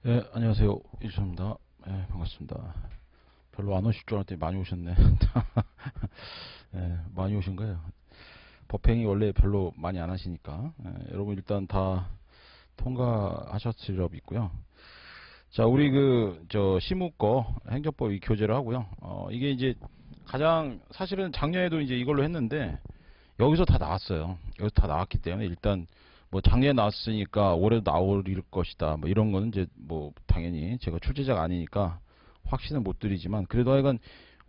네, 안녕하세요. 이주입니다. 네, 반갑습니다. 별로 안 오실 줄 알았더니 많이 오셨네. 네, 많이 오신 거예요. 법행위 원래 별로 많이 안 하시니까. 여러분 일단 다 통과하셨을 업 있고요. 자, 우리 시무거 행정법 이 교재를 하고요. 이게 이제 가장 사실은 작년에도 이제 이걸로 했는데 여기서 다 나왔어요. 여기서 다 나왔기 때문에 일단 뭐 작년에 나왔으니까 올해도 나올 것이다. 뭐 이런 거는 이제 뭐 당연히 제가 출제자가 아니니까 확신은 못 드리지만 그래도 하여간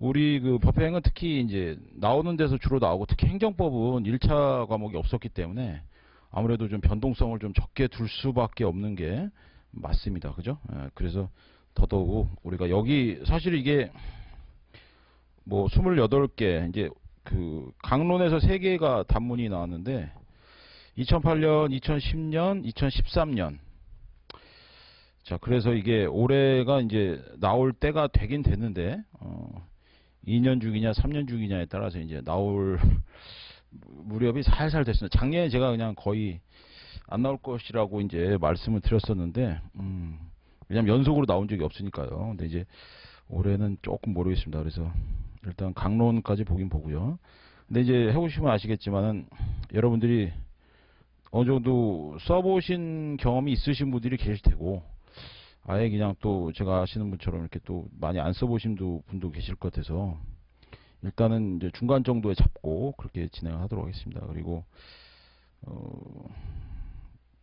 우리 그 법행은 특히 이제 나오는 데서 주로 나오고 특히 행정법은 1차 과목이 없었기 때문에 아무래도 좀 변동성을 좀 적게 둘 수밖에 없는 게 맞습니다. 그죠? 그래서 더더욱 우리가 여기 사실 이게 뭐 28개 이제 그 강론에서 3개가 단문이 나왔는데 2008년, 2010년, 2013년. 자, 그래서 이게 올해가 이제 나올 때가 되긴 됐는데, 2년 중이냐, 3년 중이냐에 따라서 이제 나올 무렵이 살살 됐습니다. 작년에 제가 그냥 거의 안 나올 것이라고 이제 말씀을 드렸었는데, 왜냐면 연속으로 나온 적이 없으니까요. 근데 이제 올해는 조금 모르겠습니다. 그래서 일단 강론까지 보긴 보고요. 근데 이제 해보시면 아시겠지만은 여러분들이 어느 정도 써보신 경험이 있으신 분들이 계실 테고, 아예 그냥 또 제가 아시는 분처럼 이렇게 또 많이 안 써보신 분도 계실 것 같아서, 일단은 이제 중간 정도에 잡고 그렇게 진행을 하도록 하겠습니다. 그리고,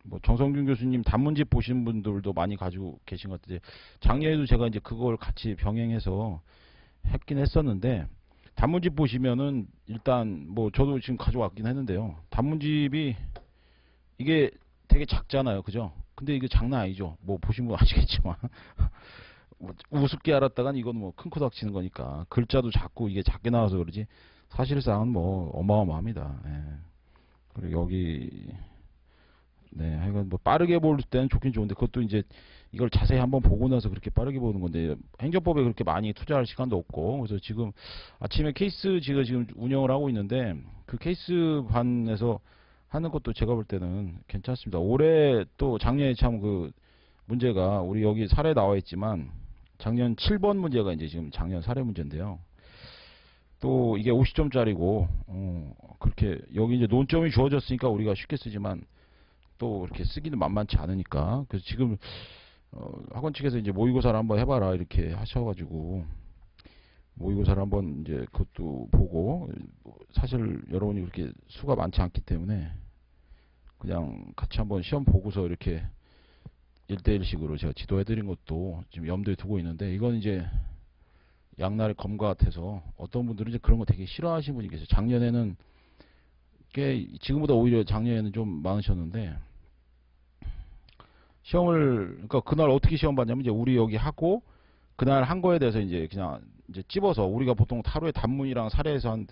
뭐 정성균 교수님 단문집 보신 분들도 많이 가지고 계신 것 같은데, 작년에도 제가 이제 그걸 같이 병행해서 했긴 했었는데, 단문집 보시면은 일단 뭐 저도 지금 가져왔긴 했는데요. 단문집이 이게 되게 작잖아요. 그죠? 근데 이게 장난 아니죠. 뭐 보신 분 아시겠지만. 뭐 우습게 알았다간 이건 뭐 큰 코닥 치는 거니까. 글자도 작고 이게 작게 나와서 그러지. 사실상은 뭐 어마어마합니다. 예. 그리고 여기, 네, 하여간 뭐 빠르게 볼 때는 좋긴 좋은데 그것도 이제 이걸 자세히 한번 보고 나서 그렇게 빠르게 보는 건데 행정법에 그렇게 많이 투자할 시간도 없고 그래서 지금 아침에 케이스 지금 운영을 하고 있는데 그 케이스 반에서 하는 것도 제가 볼 때는 괜찮습니다. 올해 또 작년에 참 그 문제가 우리 여기 사례 나와 있지만 작년 7번 문제가 이제 지금 작년 사례 문제인데요. 또 이게 50점짜리고 그렇게 여기 이제 논점이 주어졌으니까 우리가 쉽게 쓰지만 또 이렇게 쓰기는 만만치 않으니까 그래서 지금 학원 측에서 이제 모의고사를 한번 해봐라 이렇게 하셔가지고 모의고사를 한번 이제 그것도 보고 사실 여러분이 그렇게 수가 많지 않기 때문에 그냥 같이 한번 시험 보고서 이렇게 1대1식으로 제가 지도해드린 것도 지금 염두에 두고 있는데 이건 이제 양날의 검과 같아서 어떤 분들은 이제 그런 거 되게 싫어하시는 분이 계세요. 작년에는 꽤 지금보다 오히려 작년에는 좀 많으셨는데 시험을 그러니까 그날 어떻게 시험 봤냐면 이제 우리 여기 하고 그날 한 거에 대해서 이제 그냥 이제 찝어서 우리가 보통 하루에 단문이랑 사례에서 한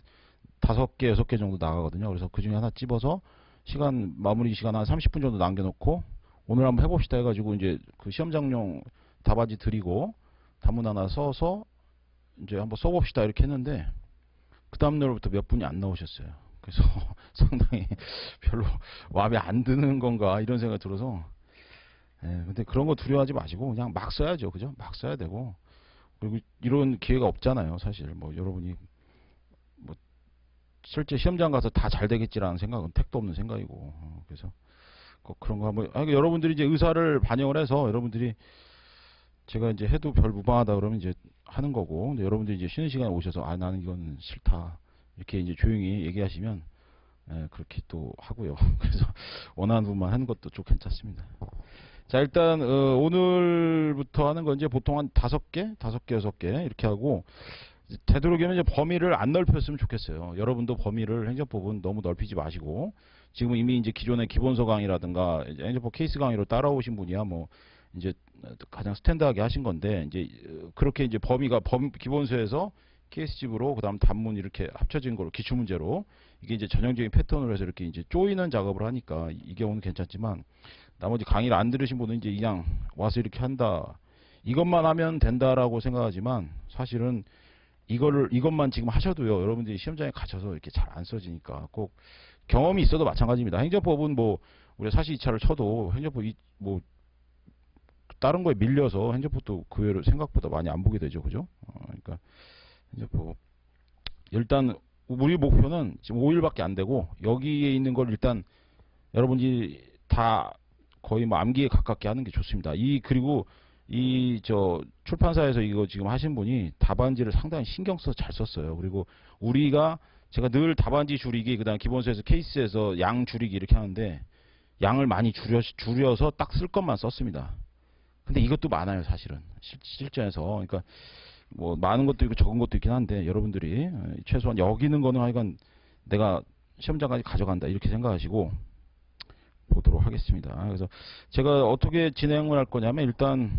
5개, 6개 정도 나가거든요. 그래서 그 중에 하나 찝어서 시간, 마무리 시간 한 30분 정도 남겨놓고 오늘 한번 해봅시다 해가지고 이제 그 시험장용 답안지 드리고 단문 하나 써서 이제 한번 써봅시다 이렇게 했는데 그 다음날부터 몇 분이 안 나오셨어요. 그래서 상당히 별로 마음에 안 드는 건가 이런 생각이 들어서 근데 그런 거 두려워하지 마시고 그냥 막 써야죠. 그죠? 막 써야 되고 그리고 이런 기회가 없잖아요. 사실 뭐 여러분이 뭐 실제 시험장 가서 다 잘 되겠지라는 생각은 택도 없는 생각이고 그래서 꼭 그런 거 한번 여러분들이 이제 의사를 반영을 해서 여러분들이 제가 이제 해도 별 무방하다 그러면 이제 하는 거고 근데 여러분들이 이제 쉬는 시간에 오셔서 아 나는 이건 싫다 이렇게 이제 조용히 얘기하시면 그렇게 또 하고요. 그래서 원하는 부분만 하는 것도 좀 괜찮습니다. 자 일단 오늘부터 하는 건 이제 보통 한 5개, 6개 이렇게 하고 되도록이면 이제 범위를 안 넓혔으면 좋겠어요. 여러분도 범위를 행정법은 너무 넓히지 마시고 지금 이미 이제 기존의 기본서 강의라든가 이제 행정법 케이스 강의로 따라오신 분이야 뭐 이제 가장 스탠다드하게 하신 건데 이제 그렇게 이제 범위가 기본서에서 케이스집으로 그다음 단문 이렇게 합쳐진 거로 기출 문제로 이게 이제 전형적인 패턴으로 해서 이렇게 이제 쪼이는 작업을 하니까 이 경우는 괜찮지만 나머지 강의를 안 들으신 분은 이제 그냥 와서 이렇게 한다 이것만 하면 된다라고 생각하지만 사실은 이것만 지금 하셔도요, 여러분들이 시험장에 갇혀서 이렇게 잘 안 써지니까 꼭 경험이 있어도 마찬가지입니다. 행정법은 뭐, 우리가 사실 2차를 쳐도 행정법 뭐, 다른 거에 밀려서 행정법도 그 외로 생각보다 많이 안 보게 되죠. 그죠? 그러니까 행정법 일단 우리 목표는 지금 5일밖에 안 되고 여기에 있는 걸 일단 여러분이 다 거의 뭐 암기에 가깝게 하는 게 좋습니다. 그리고 저 출판사에서 이거 지금 하신 분이 답안지를 상당히 신경 써서 잘 썼어요. 그리고 제가 늘 답안지 줄이기, 그 다음 기본서에서 케이스에서 양 줄이기 이렇게 하는데 양을 많이 줄여서 딱 쓸 것만 썼습니다. 근데 이것도 많아요, 사실은. 실전에서. 그러니까 뭐 많은 것도 있고 적은 것도 있긴 한데 여러분들이 최소한 여기 있는 거는 하여간 내가 시험장까지 가져간다 이렇게 생각하시고 보도록 하겠습니다. 그래서 제가 어떻게 진행을 할 거냐면 일단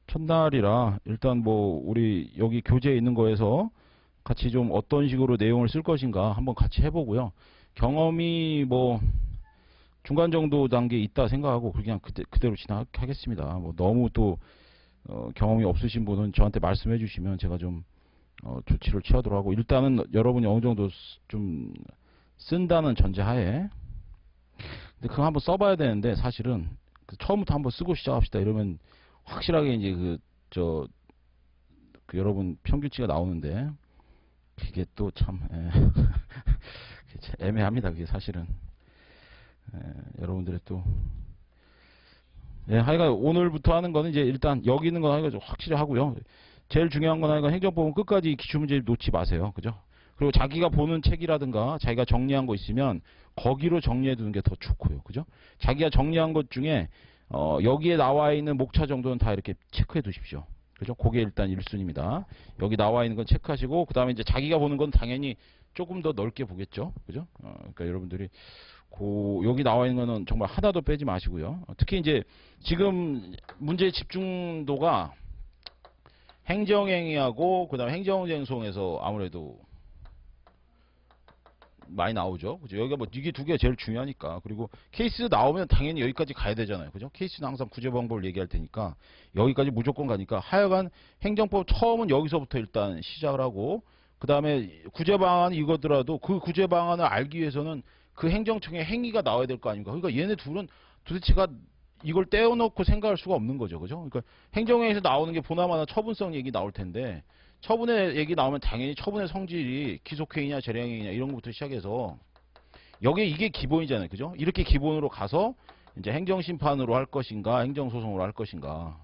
첫날이라 일단 뭐 우리 여기 교재에 있는 거에서 같이 좀 어떤 식으로 내용을 쓸 것인가 한번 같이 해보고요. 경험이 뭐 중간 정도 단계에 있다 생각하고 그냥 그대로 진행하겠습니다. 뭐 너무 또 경험이 없으신 분은 저한테 말씀해 주시면 제가 좀 조치를 취하도록 하고 일단은 여러분이 어느 정도 좀 쓴다는 전제하에 근데 그거 한번 써봐야 되는데 사실은 처음부터 한번 쓰고 시작합시다 이러면 확실하게 이제 여러분 평균치가 나오는데 그게 또 참 애매합니다. 그게 사실은 여러분들의 또 하여간 오늘부터 하는 거는 이제 일단 여기 있는 거 하여간 좀 확실히 하고요. 제일 중요한 건 하여간 행정법은 끝까지 기출문제 놓지 마세요. 그죠? 그리고 자기가 보는 책이라든가 자기가 정리한 거 있으면 거기로 정리해 두는 게 더 좋고요. 그죠? 자기가 정리한 것 중에 여기에 나와 있는 목차 정도는 다 이렇게 체크해 두십시오. 그죠? 그게 일단 1순위입니다. 여기 나와 있는 건 체크하시고 그 다음에 이제 자기가 보는 건 당연히 조금 더 넓게 보겠죠. 그죠? 그러니까 여러분들이 여기 나와 있는 거는 정말 하나도 빼지 마시고요. 특히 이제 지금 문제의 집중도가 행정행위하고 그 다음에 행정쟁송에서 아무래도 많이 나오죠. 그죠? 여기가 뭐 이게 두 개가 제일 중요하니까. 그리고 케이스 나오면 당연히 여기까지 가야 되잖아요. 그죠? 케이스는 항상 구제 방법을 얘기할 테니까 여기까지 무조건 가니까 하여간 행정법 처음은 여기서부터 일단 시작을 하고 그 다음에 구제 방안 이거더라도 그 구제 방안을 알기 위해서는 그 행정청의 행위가 나와야 될 거 아닙니까? 그러니까 얘네 둘은 도대체가 이걸 떼어놓고 생각할 수가 없는 거죠. 그죠? 그러니까 행정에서 나오는 게 보나마나 처분성 얘기 나올 텐데 처분의 얘기 나오면 당연히 처분의 성질이 기속행위냐 재량행위냐 이런 것부터 시작해서 여기 이게 기본이잖아요. 그죠? 이렇게 기본으로 가서 이제 행정심판으로 할 것인가 행정소송으로 할 것인가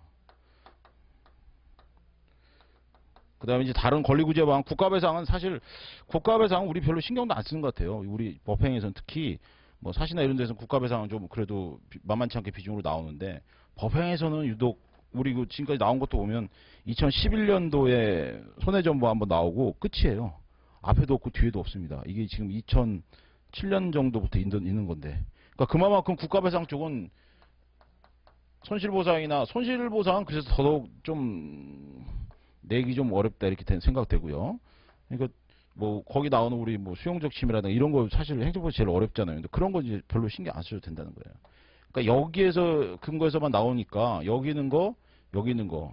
그 다음에 이제 다른 권리구제방 국가배상은 사실 국가배상은 우리 별로 신경도 안 쓰는 것 같아요. 우리 법행에서는 특히 뭐 사시나 이런 데서는 국가배상은 좀 그래도 만만치 않게 비중으로 나오는데 법행에서는 유독 우리 지금까지 나온 것도 보면 2011년도에 손해전부 한번 나오고 끝이에요. 앞에도 없고 뒤에도 없습니다. 이게 지금 2007년 정도부터 있는 건데 그러니까 그만큼 국가배상 쪽은 손실보상이나 손실보상은 그래서 더더욱 좀 내기 좀 어렵다 이렇게 생각되고요. 그러니까 뭐 거기 나오는 우리 뭐 수용적 침해라든가 이런 거 사실 행정법이 제일 어렵잖아요. 근데 그런 거 이제 별로 신경 안 써도 된다는 거예요. 그러니까 여기에서 근거에서만 나오니까 여기 있는 거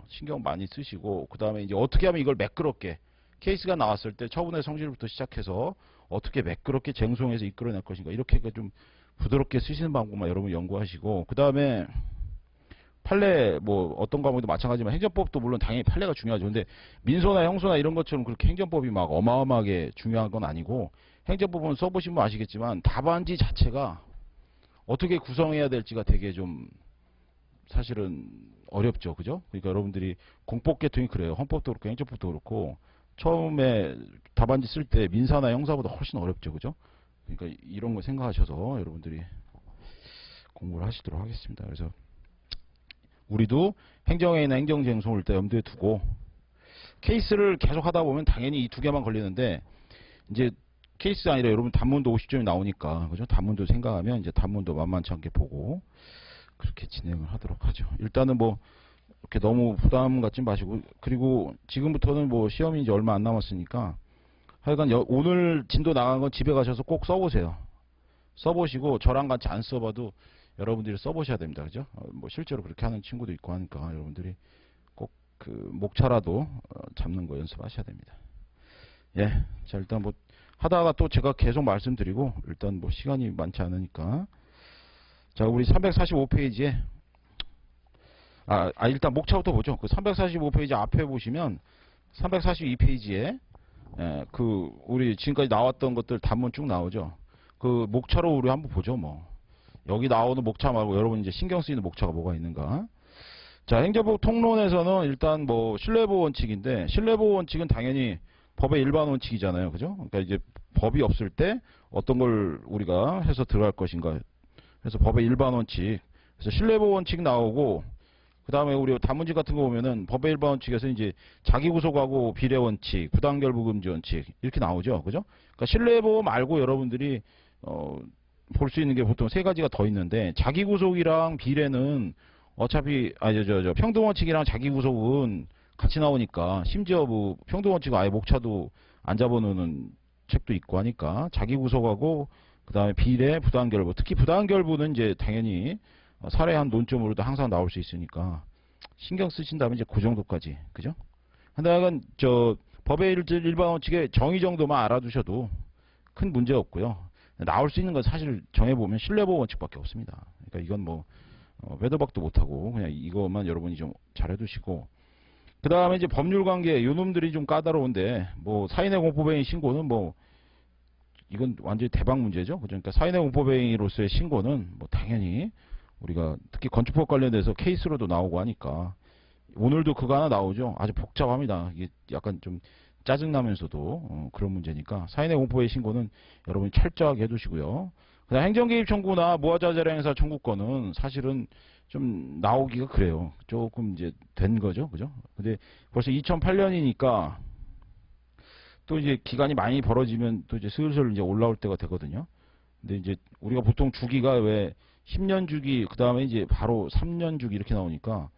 신경 많이 쓰시고 그 다음에 이제 어떻게 하면 이걸 매끄럽게 케이스가 나왔을 때 처분의 성질부터 시작해서 어떻게 매끄럽게 쟁송해서 이끌어낼 것인가 이렇게 좀 부드럽게 쓰시는 방법만 여러분 연구하시고 그 다음에 판례 뭐 어떤 과목도 마찬가지지만 행정법도 물론 당연히 판례가 중요하죠. 근데 민소나 형소나 이런 것처럼 그렇게 행정법이 막 어마어마하게 중요한 건 아니고 행정법은 써보시면 아시겠지만 답안지 자체가 어떻게 구성해야 될지가 되게 좀 사실은 어렵죠. 그죠? 그러니까 여러분들이 공법 계통이 그래요. 헌법도 그렇고 행정법도 그렇고 처음에 답안지 쓸 때 민사나 형사보다 훨씬 어렵죠. 그죠? 그러니까 이런 거 생각하셔서 여러분들이 공부를 하시도록 하겠습니다. 그래서 우리도 행정회의나 행정쟁송을 때 염두에 두고 케이스를 계속 하다 보면 당연히 이 두 개만 걸리는데 이제 케이스가 아니라 여러분 단문도 50점이 나오니까 그죠? 단문도 생각하면 이제 단문도 만만치 않게 보고 그렇게 진행을 하도록 하죠. 일단은 뭐 이렇게 너무 부담 갖지 마시고 그리고 지금부터는 뭐 시험이 이제 얼마 안 남았으니까 하여간 오늘 진도 나간 건 집에 가셔서 꼭 써보세요. 써보시고 저랑 같이 안 써봐도 여러분들이 써보셔야 됩니다. 그죠? 뭐 실제로 그렇게 하는 친구도 있고 하니까 여러분들이 꼭 그 목차라도 잡는 거 연습하셔야 됩니다. 예. 자, 일단 뭐 하다가 또 제가 계속 말씀드리고 일단 뭐 시간이 많지 않으니까 자, 우리 345페이지에 일단 목차부터 보죠. 그 345페이지 앞에 보시면 342페이지에 우리 지금까지 나왔던 것들 단문 쭉 나오죠. 그 목차로 우리 한번 보죠, 뭐. 여기 나오는 목차 말고 여러분 이제 신경 쓰이는 목차가 뭐가 있는가. 자, 행정법 통론에서는 일단 뭐 신뢰보호 원칙인데, 신뢰보호 원칙은 당연히 법의 일반 원칙이잖아요. 그죠? 그러니까 이제 법이 없을 때 어떤 걸 우리가 해서 들어갈 것인가. 그래서 법의 일반 원칙. 그래서 신뢰보호 원칙 나오고, 그 다음에 우리 단문집 같은 거 보면은 법의 일반 원칙에서 이제 자기구속하고 비례 원칙, 부당결부 금지 원칙 이렇게 나오죠. 그죠? 그러니까 신뢰보호 말고 여러분들이 볼 수 있는 게 보통 세 가지가 더 있는데, 자기구속이랑 비례는 어차피 평등원칙이랑 자기구속은 같이 나오니까, 심지어 뭐 평등원칙은 아예 목차도 안 잡아놓는 책도 있고 하니까 자기구속하고 그 다음에 비례, 부당결부, 특히 부당결부는 이제 당연히 사례한 논점으로도 항상 나올 수 있으니까 신경 쓰신다면 이제 그 정도까지, 그죠? 근데 약간 법의 일반 원칙의 정의 정도만 알아두셔도 큰 문제 없고요. 나올 수 있는 건 사실 정해보면 신뢰보호 원칙밖에 없습니다. 그러니까 이건 뭐 빼도 박도 못하고 그냥 이것만 여러분이 좀 잘해두시고, 그 다음에 이제 법률관계 요놈들이 좀 까다로운데, 뭐 사인의 공포배행 신고는 뭐 이건 완전히 대박 문제죠. 그러니까 사인의 공포배행으로서의 신고는 뭐 당연히 우리가 특히 건축법 관련돼서 케이스로도 나오고 하니까, 오늘도 그거 하나 나오죠. 아주 복잡합니다. 이게 약간 좀 짜증나면서도 그런 문제니까 사인의 공포의 신고는 여러분이 철저하게 해두시고요. 그다음 행정개입 청구나 무하자재량 행사 청구권은 사실은 좀 나오기가 그래요. 조금 이제 된 거죠, 그죠? 근데 벌써 2008년이니까 또 이제 기간이 많이 벌어지면 또 이제 슬슬 이제 올라올 때가 되거든요. 근데 이제 우리가 보통 주기가 왜 10년 주기, 그 다음에 이제 바로 3년 주기 이렇게 나오니까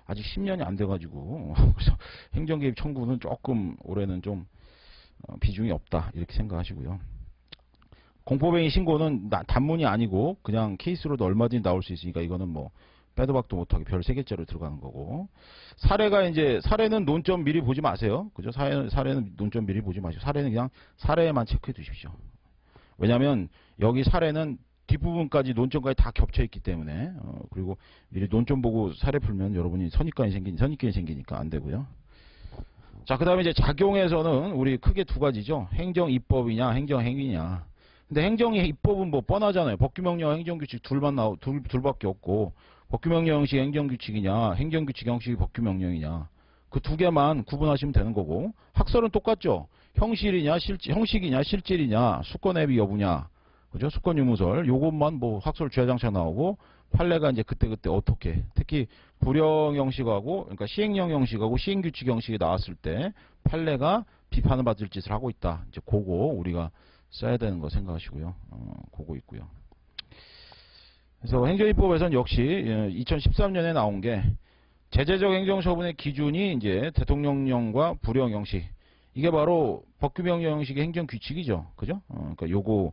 아직 10년이 안 돼가지고 그래서 행정개입 청구는 조금 올해는 좀 비중이 없다 이렇게 생각하시고요. 공포배행 신고는 단문이 아니고 그냥 케이스로도 얼마든지 나올 수 있으니까 이거는 뭐 빼도 박도 못하게 별 3개째로 들어가는 거고, 사례는 논점 미리 보지 마세요. 그죠? 사례는 논점 미리 보지 마시고 사례는 그냥 사례만 체크해 두십시오. 왜냐면 여기 사례는 뒷부분까지 논점까지 다 겹쳐 있기 때문에 그리고 미리 논점 보고 사례 풀면 여러분이 선입견이 생기니까 안 되고요. 자, 그 다음에 이제 작용에서는 우리 크게 두 가지죠. 행정입법이냐 행정행위냐. 근데 행정입법은 뭐 뻔하잖아요. 법규명령 행정규칙 둘밖에 없고, 법규명령 형식 행정규칙이냐 행정규칙 형식이 법규명령이냐, 그 두 개만 구분하시면 되는 거고, 학설은 똑같죠. 형식이냐 실질이냐 수권해비 여부냐, 그죠? 수권 유무설 요것만 뭐 학설 주야장창 나오고, 판례가 이제 그때그때 어떻게, 특히 불형 형식하고 그러니까 시행령 형식하고 시행규칙 형식이 나왔을 때 판례가 비판을 받을 짓을 하고 있다. 이제 그거 우리가 써야 되는 거 생각하시고요. 그거 있고요. 그래서 행정입법에서는 역시 2013년에 나온 게 제재적 행정처분의 기준이 이제 대통령령과 불형 형식, 이게 바로 법규명령 형식의 행정규칙이죠. 그죠? 그러니까 요거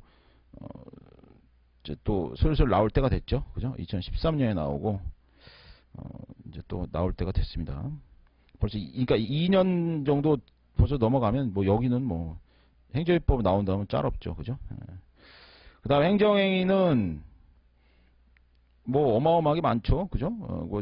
이제 또 슬슬 나올 때가 됐죠. 그죠? 2013년에 나오고 이제 또 나올 때가 됐습니다. 벌써 그러니까 2년 정도 벌써 넘어가면 뭐 여기는 뭐 행정입법 나온다면 짤 없죠. 그죠? 그 다음 행정행위는 뭐 어마어마하게 많죠. 그죠? 뭐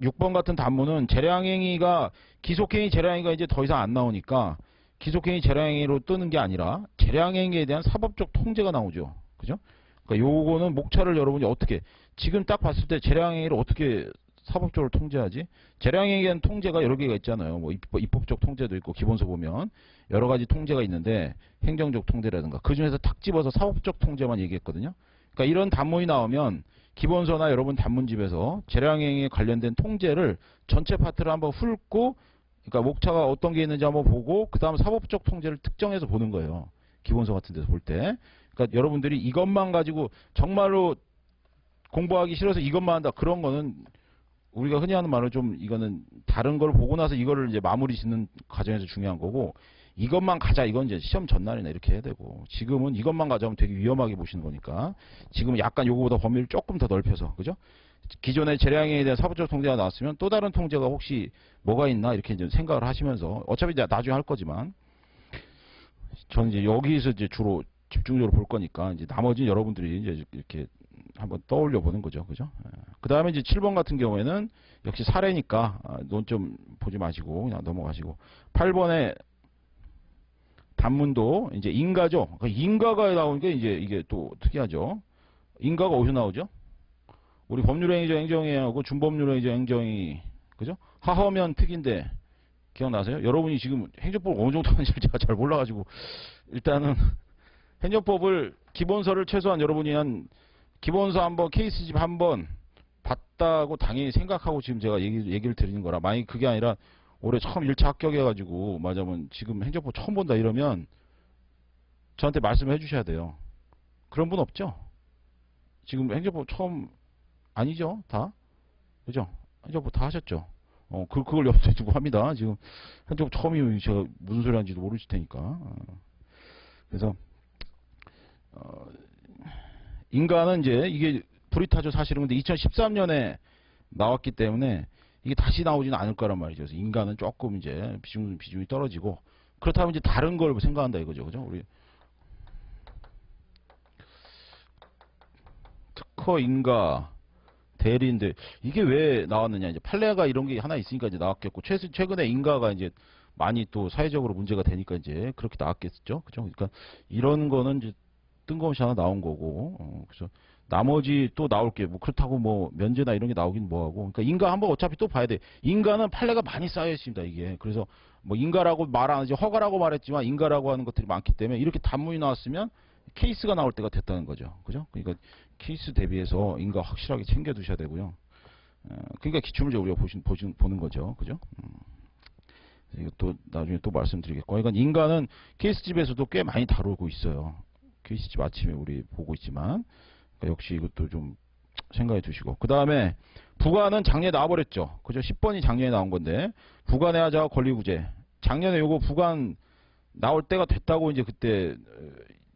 6번 같은 단문은 재량행위가, 기속행위 재량행위가 이제 더 이상 안 나오니까 기속행위 재량행위로 뜨는 게 아니라 재량행위에 대한 사법적 통제가 나오죠. 그죠? 그러니까 요거는 목차를 여러분이 어떻게, 지금 딱 봤을 때 재량행위를 어떻게 사법적으로 통제하지? 재량행위에 대한 통제가 여러 개가 있잖아요. 뭐 입법적 통제도 있고, 기본서 보면 여러 가지 통제가 있는데 행정적 통제라든가 그 중에서 탁 집어서 사법적 통제만 얘기했거든요. 그러니까 이런 단문이 나오면 기본서나 여러분 단문집에서 재량행위에 관련된 통제를 전체 파트를 한번 훑고, 그러니까 목차가 어떤 게 있는지 한번 보고 그 다음 사법적 통제를 특정해서 보는 거예요. 기본서 같은 데서 볼 때. 그러니까 여러분들이 이것만 가지고 정말로 공부하기 싫어서 이것만 한다, 그런 거는 우리가 흔히 하는 말로 좀 이거는 다른 걸 보고 나서 이거를 이제 마무리 짓는 과정에서 중요한 거고, 이것만 가자 이건 이제 시험 전날이나 이렇게 해야 되고, 지금은 이것만 가자면 되게 위험하게 보시는 거니까 지금은 약간 요거보다 범위를 조금 더 넓혀서, 그죠? 기존의 재량행위에 대한 사법적 통제가 나왔으면 또 다른 통제가 혹시 뭐가 있나 이렇게 이제 생각을 하시면서, 어차피 이제 나중에 할 거지만 저는 이제 여기서 이제 주로 집중적으로 볼 거니까 이제 나머지 여러분들이 이제 이렇게 한번 떠올려 보는 거죠. 그죠? 그 다음에 이제 7번 같은 경우에는 역시 사례니까 논점 보지 마시고 그냥 넘어가시고 8번에 단문도 이제 인가죠. 인가가 나오니까 이제 이게 또 특이하죠. 인가가 어디서 나오죠? 우리 법률행위적 행정행위하고 준법률행위적 행정행위, 그죠? 하허면 특인데 기억나세요? 여러분이 지금 행정법 어느 정도 하는지 제가 잘 몰라가지고 일단은 행정법을 기본서를 최소한 여러분이 한 기본서 한번 케이스집 한번 봤다고 당연히 생각하고 지금 제가 얘기를 드리는 거라. 만약 그게 아니라 올해 처음 1차 합격해가지고 맞으면 지금 행정법 처음 본다 이러면 저한테 말씀해 주셔야 돼요. 그런 분 없죠? 지금 행정법 처음 아니죠? 다? 그죠? 행정법 다 하셨죠? 그걸 옆에 두고 합니다. 지금 행정법 처음이면 제가 무슨 소리 하는지도 모르실 테니까. 그래서 인간은 이제 이게 브리타죠 사실은. 근데 2013년에 나왔기 때문에 이게 다시 나오지는 않을 거란 말이죠. 그래서 인간은 조금 이제 비중이 떨어지고 그렇다면 이제 다른 걸 생각한다 이거죠. 그죠? 우리 특허 인가 대리인데 이게 왜 나왔느냐. 이제 판례가 이런 게 하나 있으니까 이제 나왔겠고 최근에 인가가 이제 많이 또 사회적으로 문제가 되니까 이제 그렇게 나왔겠죠. 그죠? 그러니까 이런 거는 이제 뜬금없이 하나 나온 거고, 그래서 나머지 또 나올 게 뭐 그렇다고 뭐 면제나 이런 게 나오긴 뭐하고. 그러니까 인가 한번 어차피 또 봐야 돼. 인가는 판례가 많이 쌓여 있습니다 이게. 그래서 뭐 인가라고 말 안 하지 허가라고 말했지만 인가라고 하는 것들이 많기 때문에 이렇게 단문이 나왔으면 케이스가 나올 때가 됐다는 거죠. 그죠? 그러니까 케이스 대비해서 인가 확실하게 챙겨 두셔야 되고요. 그러니까 기출문제 우리가 보는 거죠. 그죠? 이거 또 나중에 또 말씀드리겠고. 그러니까 인가는 케이스집에서도 꽤 많이 다루고 있어요. 케이스집 아침에 우리 보고 있지만 그러니까 역시 이것도 좀 생각해 두시고. 그 다음에 부관은 작년에 나와버렸죠. 그죠? 10번이 작년에 나온 건데 부관해하자와 권리구제. 작년에 요거 부관 나올 때가 됐다고 이제 그때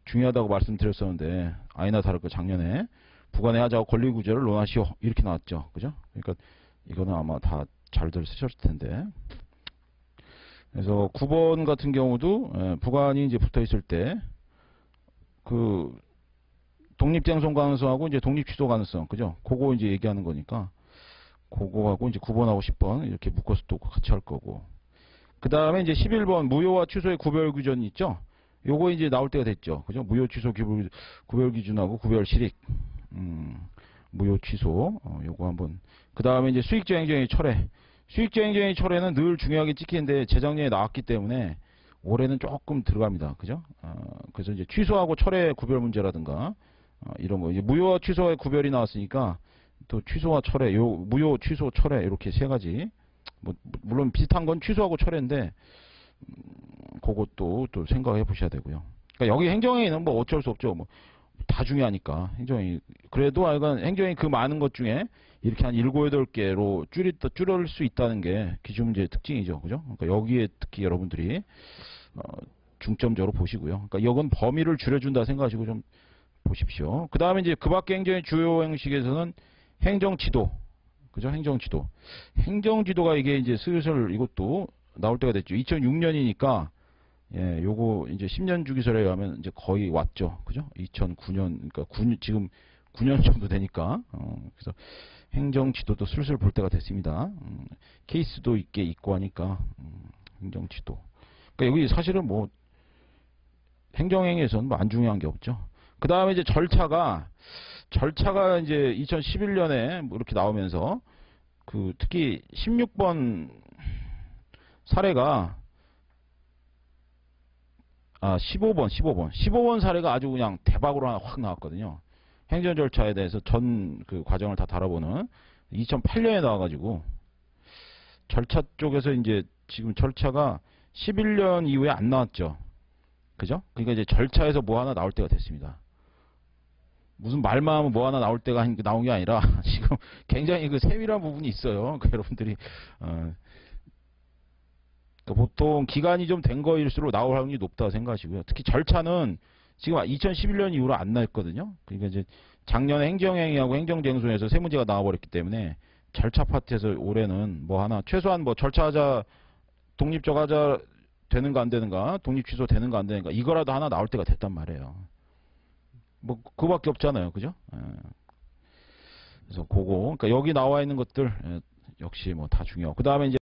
중요하다고 말씀드렸었는데 아니나 다를까 작년에 부관해하자와 권리구제를 논하시오 이렇게 나왔죠. 그죠? 그러니까 이거는 아마 다 잘들 쓰셨을 텐데. 그래서 9번 같은 경우도 부관이 이제 붙어 있을 때 그 독립쟁송 가능성하고 이제 독립 취소 가능성, 그죠? 그거 이제 얘기하는 거니까 그거하고 이제 9번하고 10번 이렇게 묶어서 또 같이 할 거고. 그 다음에 이제 11번 무효와 취소의 구별 기준 있죠? 요거 이제 나올 때가 됐죠, 그죠? 무효 취소 구별 기준하고 구별 실익, 무효 취소, 요거 한번. 그 다음에 이제 수익적 행정의 철회. 수익적 행정의 철회는 늘 중요하게 찍히는데 재작년에 나왔기 때문에 올해는 조금 들어갑니다. 그죠? 그래서 이제 취소하고 철회 구별 문제라든가, 이런 거. 이제 무효와 취소의 구별이 나왔으니까, 또 취소와 철회, 무효, 취소, 철회, 이렇게 세 가지. 물론 비슷한 건 취소하고 철회인데, 그것도 또 생각해 보셔야 되고요. 그러니까 여기 행정행위는 뭐 어쩔 수 없죠. 뭐, 다 중요하니까. 행정행위. 그래도 하여간 행정행위 그 많은 것 중에 이렇게 한 7, 8개로 줄일 수 있다는 게 기출문제의 특징이죠. 그죠? 그러니까 여기에 특히 여러분들이 중점적으로 보시고요. 그러니까 이건 범위를 줄여준다 생각하시고 좀 보십시오. 그 다음에 이제 그 밖의 행정의 주요 형식에서는 행정지도. 그죠? 행정지도. 행정지도가 이게 이제 슬슬 이것도 나올 때가 됐죠. 2006년이니까 예, 요거 이제 10년 주기설에 의하면 이제 거의 왔죠. 그죠? 2009년, 그러니까 지금 9년 정도 되니까, 그래서 행정지도도 슬슬 볼 때가 됐습니다. 케이스도 있고 하니까, 행정지도. 그러니까 여기 사실은 뭐, 행정행위에서는 뭐 안 중요한 게 없죠. 그 다음에 이제 절차가 이제 2011년에 뭐 이렇게 나오면서, 특히 16번 사례가 15번 사례가 아주 그냥 대박으로 하나 확 나왔거든요. 행정 절차에 대해서 전 그 과정을 다 다뤄보는 2008년에 나와가지고 절차 쪽에서 이제 지금 절차가 11년 이후에 안 나왔죠. 그죠? 그러니까 이제 절차에서 뭐 하나 나올 때가 됐습니다. 무슨 말만 하면 뭐 하나 나올 때가 나온 게 아니라 지금 굉장히 그 세밀한 부분이 있어요. 그러니까 여러분들이 보통 기간이 좀 된 거일수록 나올 확률이 높다고 생각하시고요. 특히 절차는 지금 2011년 이후로 안 나왔거든요. 그러니까 이제 작년에 행정행위하고 행정쟁송에서 세 문제가 나와버렸기 때문에 절차 파트에서 올해는 뭐 하나 최소한 뭐 절차하자 독립적 하자 되는가 안 되는가, 독립 취소 되는가 안 되는가 이거라도 하나 나올 때가 됐단 말이에요. 뭐 그거밖에 없잖아요, 그죠? 그래서 그거, 그러니까 여기 나와 있는 것들 역시 뭐 다 중요하고 그 다음에 이제